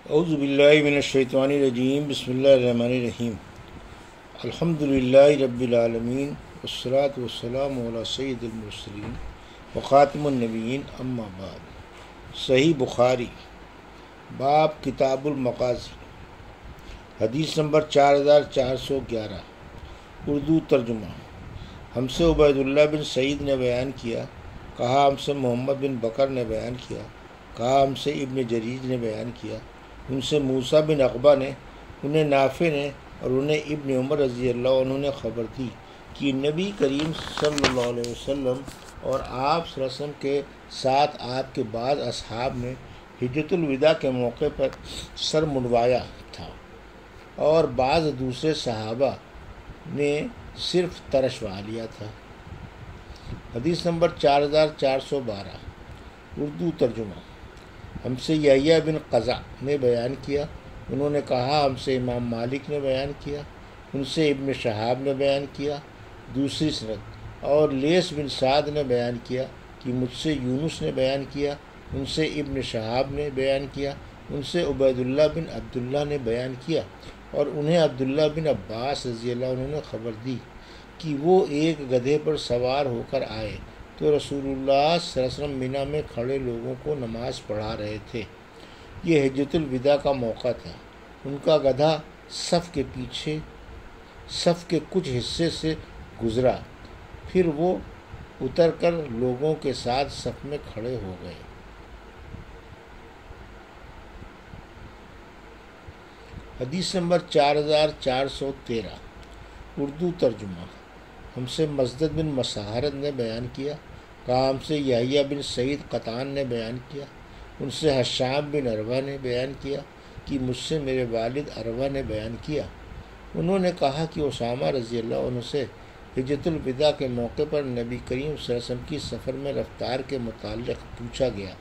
اعوذ باللہ من الشیطان الرجیم بسم اللہ الرحمن الرحیم الحمد للہ رب العالمین والصلاة والسلام علی سید المرسلین وخاتم النبیین اما بعد۔ صحیح بخاری باب کتاب المغازی، حدیث نمبر 4411، اردو ترجمہ۔ ہم سے عبید اللہ بن سعید نے بیان کیا، کہا ہم سے محمد بن بکر نے بیان کیا، کہا ہم سے ابن جریج نے بیان کیا، ان سے موسیٰ بن عقبہ نے، انہیں نافع نے اور انہیں ابن عمر رضی اللہ عنہ نے خبر دی کہ نبی کریم صلی اللہ علیہ وسلم اور آپ صلی اللہ علیہ وسلم کے ساتھ آپ کے بعض اصحاب نے حجۃ الوداع کے موقع پر سر منڈوایا تھا اور بعض دوسرے صحابہ نے صرف ترشوا لیا تھا۔ حدیث نمبر 4412، اردو ترجمہ۔ ہم سے یحییٰ بن قزع نے بیان کیا، انہوں نے کہا ہم سے امام مالک نے بیان کیا، ان سے ابن شہاب نے بیان کیا دوسری سند، اور لیث بن سعد نے بیان کیا کہ مجھ سے یونس نے بیان کیا، ان سے ابن شہاب نے بیان کیا، ان سے عبید اللہ بن عبداللہ نے بیان کیا، اور انہیں عبداللہ بن عباس رضی اللہ عنہ نے خبر دی کہ وہ ایک گدھے پر سوار ہو کر آئے تو رسول اللہ صلی اللہ علیہ وسلم مینا میں کھڑے لوگوں کو نماز پڑھا رہے تھے۔ یہ حجۃ الوداع کا موقع تھا۔ ان کا گدھا صف کے پیچھے صف کے کچھ حصے سے گزرا، پھر وہ اتر کر لوگوں کے ساتھ صف میں کھڑے ہو گئے۔ حدیث نمبر 4413، اردو ترجمہ۔ ہم سے مسدد بن مساہرت نے بیان کیا، کہا ہم سے یحییٰ بن سعید قطان نے بیان کیا، ان سے حشام بن عروہ نے بیان کیا کہ مجھ سے میرے والد عروہ نے بیان کیا، انہوں نے کہا کہ اسامہ رضی اللہ عنہ سے حجۃ الوداع کے موقع پر نبی کریم صلی اللہ علیہ وسلم کی سفر میں رفتار کے متعلق پوچھا گیا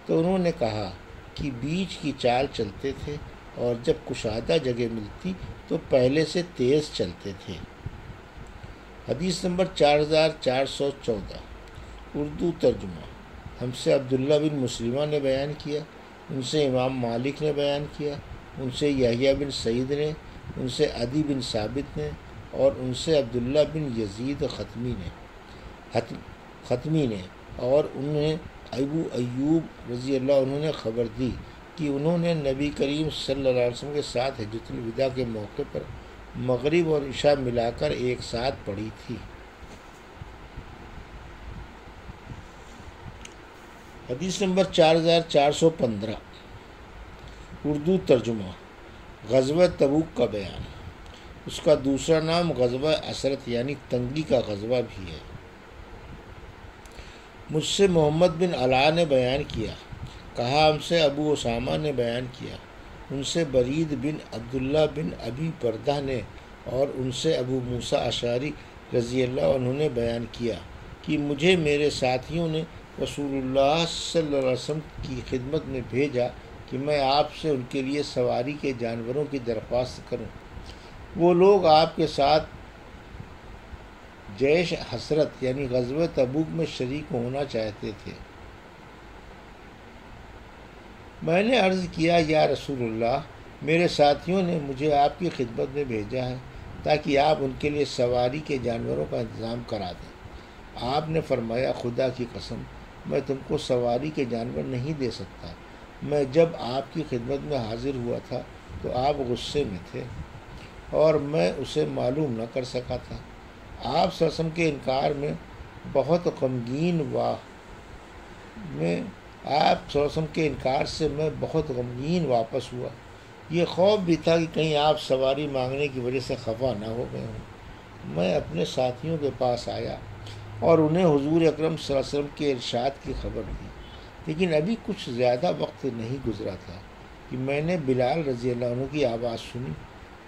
تو انہوں نے کہا کہ بیچ کی چال چلتے تھے اور جب کشادہ جگہ ملتی تو پہلے سے تیز چلتے تھے۔ حدیث نمبر 4414، اردو ترجمہ۔ ہم سے عبداللہ بن مسلمہ نے بیان کیا، ان سے امام مالک نے بیان کیا، ان سے یحییٰ بن سعید نے، ان سے عدی بن ثابت نے، اور ان سے عبداللہ بن یزید ختمی نے، اور انہیں ابو ایوب رضی اللہ عنہ نے خبر دی کہ انہوں نے نبی کریم صلی اللہ علیہ وسلم کے ساتھ حجۃ الوداع کے موقع پر مغرب اور عشاء ملا کر ایک ساتھ پڑھی تھی۔ حدیث نمبر 4415، اردو ترجمہ۔ غزوہ تبوک کا بیان۔ اس کا دوسرا نام غزوہ عسرت یعنی تنگی کا غزوہ بھی ہے۔ مجھ سے محمد بن علاء نے بیان کیا، کہا ہم سے ابو اسامہ نے بیان کیا، ان سے برید بن عبداللہ بن ابی بردہ نے، اور ان سے ابو موسیٰ اشعری رضی اللہ عنہ نے بیان کیا کہ مجھے میرے ساتھیوں نے رسول اللہ صلی اللہ علیہ وسلم کی خدمت میں بھیجا کہ میں آپ سے ان کے لیے سواری کے جانوروں کی درخواست کروں۔ وہ لوگ آپ کے ساتھ جیش حسرت یعنی غزوہ تبوک میں شریک ہونا چاہتے تھے۔ میں نے عرض کیا، یا رسول اللہ، میرے ساتھیوں نے مجھے آپ کی خدمت میں بھیجا ہے تاکہ آپ ان کے لیے سواری کے جانوروں کا انتظام کرا دیں۔ آپ نے فرمایا، خدا کی قسم، میں تم کو سواری کے جانور نہیں دے سکتا۔ میں جب آپ کی خدمت میں حاضر ہوا تھا تو آپ غصے میں تھے اور میں اسے معلوم نہ کر سکا تھا۔ آپ صلی اللہ علیہ وسلم کے انکار میں بہت غمگین آپ صلی اللہ علیہ وسلم کے انکار سے میں بہت غمگین واپس ہوا۔ یہ خوف بھی تھا کہ کہیں آپ سواری مانگنے کی وجہ سے خفا نہ ہو گئے ہوں۔ میں اپنے ساتھیوں کے پاس آیا اور انہیں حضور اکرم صلی اللہ علیہ وسلم کے ارشاد کی خبر دی، لیکن ابھی کچھ زیادہ وقت نہیں گزرا تھا کہ میں نے بلال رضی اللہ عنہ کی آواز سنی۔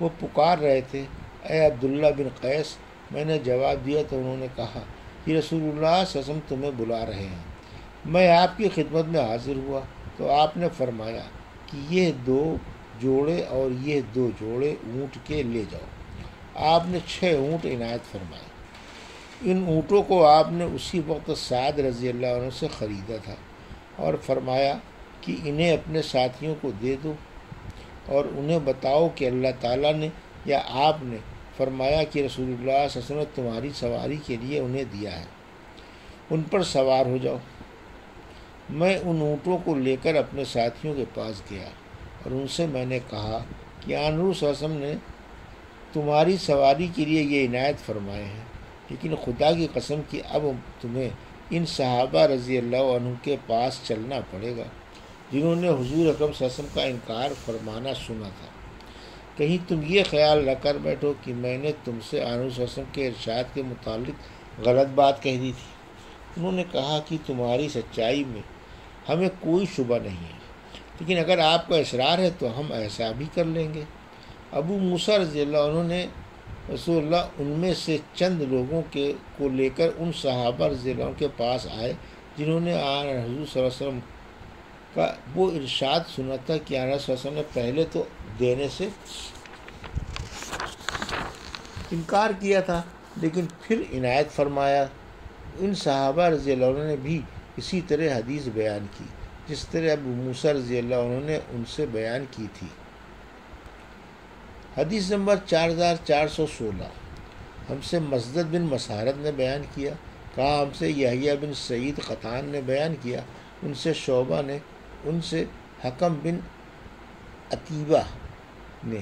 وہ پکار رہے تھے، اے عبداللہ بن قیس۔ میں نے جواب دیا تو انہوں نے کہا کہ رسول اللہ صلی اللہ علیہ وسلم تمہیں بلا رہے ہیں۔ میں آپ کی خدمت میں حاضر ہوا تو آپ نے فرمایا کہ یہ 2 جوڑے اور یہ 2 جوڑے اونٹ کے لے جاؤ۔ آپ نے 6 اونٹ عنایت فرمائے۔ ان اونٹوں کو آپ نے اسی وقت سعد رضی اللہ عنہ سے خریدا تھا اور فرمایا کہ انہیں اپنے ساتھیوں کو دے دو۔ اور انہیں بتاؤ کہ اللہ تعالیٰ نے یا آپ نے فرمایا کہ رسول اللہ صلی اللہ علیہ وسلم نے تمہاری سواری کے لیے انہیں دیا ہے، ان پر سوار ہو جاؤ۔ میں ان اونٹوں کو لے کر اپنے ساتھیوں کے پاس گیا اور ان سے میں نے کہا کہ آن حضور صلی اللہ علیہ وسلم نے تمہاری سواری کے لیے یہ عنایت فرمائے ہیں، لیکن خدا کی قسم کہ اب تمہیں ان صحابہ رضی اللہ عنہ کے پاس چلنا پڑے گا جنہوں نے حضور اکرم صلی اللہ علیہ وسلم کا انکار فرمانا سنا تھا۔ کہیں تم یہ خیال نہ کر بیٹھو کہ میں نے تم سے آن حضور صلی اللہ علیہ وسلم کے ارشاد کے متعلق غلط بات کہہ دی تھی۔ انہوں نے کہا کہ تمہاری سچائی میں ہمیں کوئی شبہ نہیں ہے، لیکن اگر آپ کا اصرار ہے تو ہم ایسا بھی کر لیں گے۔ ابو موسیٰ رضی اللہ عنہ نے رسول اللہ ان میں سے چند لوگوں کو لے کر ان صحابہ رضی اللہ عنہ کے پاس آئے جنہوں نے آن حضور صلی اللہ علیہ وسلم کا وہ ارشاد سنا تھا کہ آن صلی اللہ علیہ وسلم نے پہلے تو دینے سے انکار کیا تھا لیکن پھر عنایت فرمایا۔ ان صحابہ رضی اللہ عنہ نے بھی اسی طرح حدیث بیان کی جس طرح ابو موسیٰ رضی اللہ عنہ نے ان سے بیان کی تھی۔ حدیث نمبر 4416۔ ہم سے مسدد بن مسارد نے بیان کیا، کہا ہم سے یحییٰ بن سعید قطان نے بیان کیا، ان سے شعبہ نے، ان سے حکم بن عتیبہ نے،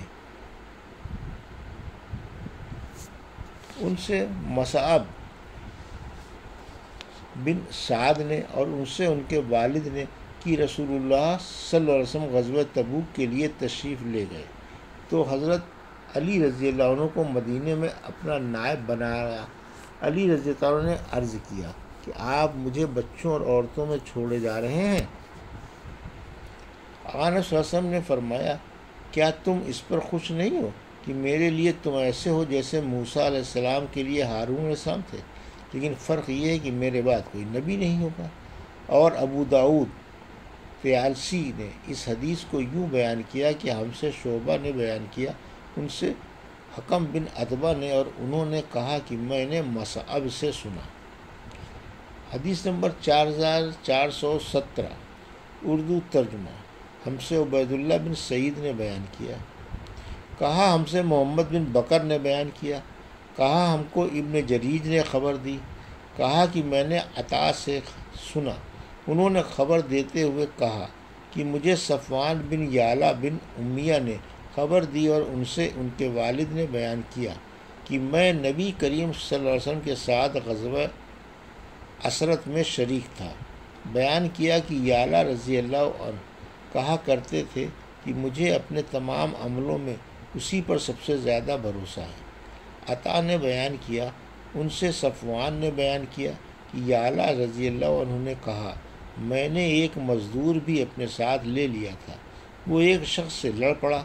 ان سے مصعب بن سعد نے اور ان سے ان کے والد نے کہ رسول اللہ صلی اللہ علیہ وسلم غزوہ تبوک کے لیے تشریف لے گئے تو حضرت علی رضی اللہ عنہ کو مدینے میں اپنا نائب بنایا۔ علی رضی اللہ عنہ نے عرض کیا کہ آپ مجھے بچوں اور عورتوں میں چھوڑے جا رہے ہیں؟ آقا صلی اللہ علیہ وسلم نے فرمایا کیا تم اس پر خوش نہیں ہو کہ میرے لیے تم ایسے ہو جیسے موسیٰ علیہ السلام کے لیے ہارون علیہ السلام تھے، لیکن فرق یہ ہے کہ میرے بعد کوئی نبی نہیں ہوگا۔ اور ابو داؤد طیالسی نے اس حدیث کو یوں بیان کیا کہ ہم سے شعبہ نے بیان کیا، ان سے حکم بن عتبہ نے، اور انہوں نے کہا کہ میں نے مصعب سے سنا۔ حدیث نمبر 4417 اردو ترجمہ۔ ہم سے عبید اللہ بن سعید نے بیان کیا، کہا ہم سے محمد بن بکر نے بیان کیا، کہا ہم کو ابن جریج نے خبر دی، کہا کہ میں نے عطا سے سنا، انہوں نے خبر دیتے ہوئے کہا کہ مجھے صفوان بن یعلا بن امیہ نے خبر دی اور ان سے ان کے والد نے بیان کیا کہ میں نبی کریم صلی اللہ علیہ وسلم کے ساتھ غزوہ اسرت میں شریک تھا۔ بیان کیا کہ یعلا رضی اللہ عنہ کہا کرتے تھے کہ مجھے اپنے تمام عملوں میں اسی پر سب سے زیادہ بھروسہ ہے۔ عطا نے بیان کیا، ان سے صفوان نے بیان کیا کہ یعلا رضی اللہ عنہ نے کہا میں نے ایک مزدور بھی اپنے ساتھ لے لیا تھا، وہ ایک شخص سے لڑ پڑا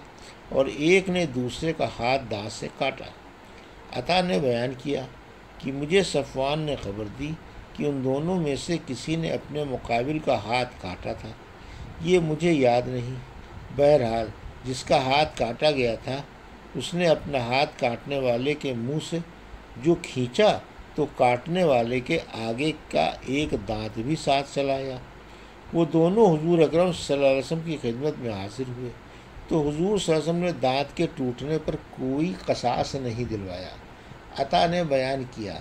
اور ایک نے دوسرے کا ہاتھ دانت سے کاٹا۔ عطا نے بیان کیا کہ مجھے صفوان نے خبر دی کہ ان دونوں میں سے کسی نے اپنے مقابل کا ہاتھ کاٹا تھا، یہ مجھے یاد نہیں۔ بہرحال جس کا ہاتھ کاٹا گیا تھا اس نے اپنا ہاتھ کاٹنے والے کے منہ سے جو کھینچا تو کاٹنے والے کے آگے کا ایک دانت بھی ساتھ چلا گیا۔ وہ دونوں حضور اکرم صلی اللہ علیہ وسلم کی خدمت میں حاضر ہوئے تو حضور صلی اللہ علیہ وسلم نے دانت کے ٹوٹنے پر کوئی قصاص نہیں دلوایا۔ عطا نے بیان کیا،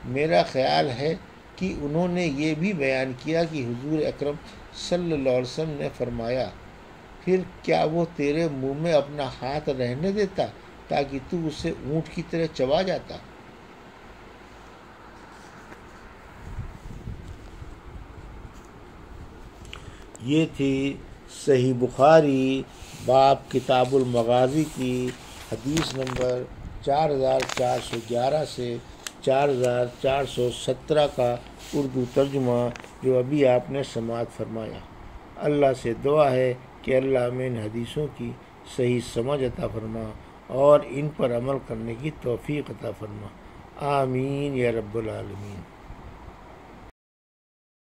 میرا خیال ہے کہ انہوں نے یہ بھی بیان کیا کہ حضور اکرم صلی اللہ علیہ وسلم نے فرمایا پھر کیا وہ تیرے منہ میں اپنا ہاتھ رہنے دیتا تاکہ تو اسے اونٹ کی طرح چبا جاتا؟ یہ تھی صحیح بخاری باب کتاب المغازی کی حدیث نمبر 4411 سے 4417 کا اردو ترجمہ جو ابھی آپ نے سماعت فرمایا۔ اللہ سے دعا ہے کہ اللہ ہمیں ان حدیثوں کی صحیح سمجھ عطا فرما اور ان پر عمل کرنے کی توفیق عطا فرما، آمین یا رب العالمین۔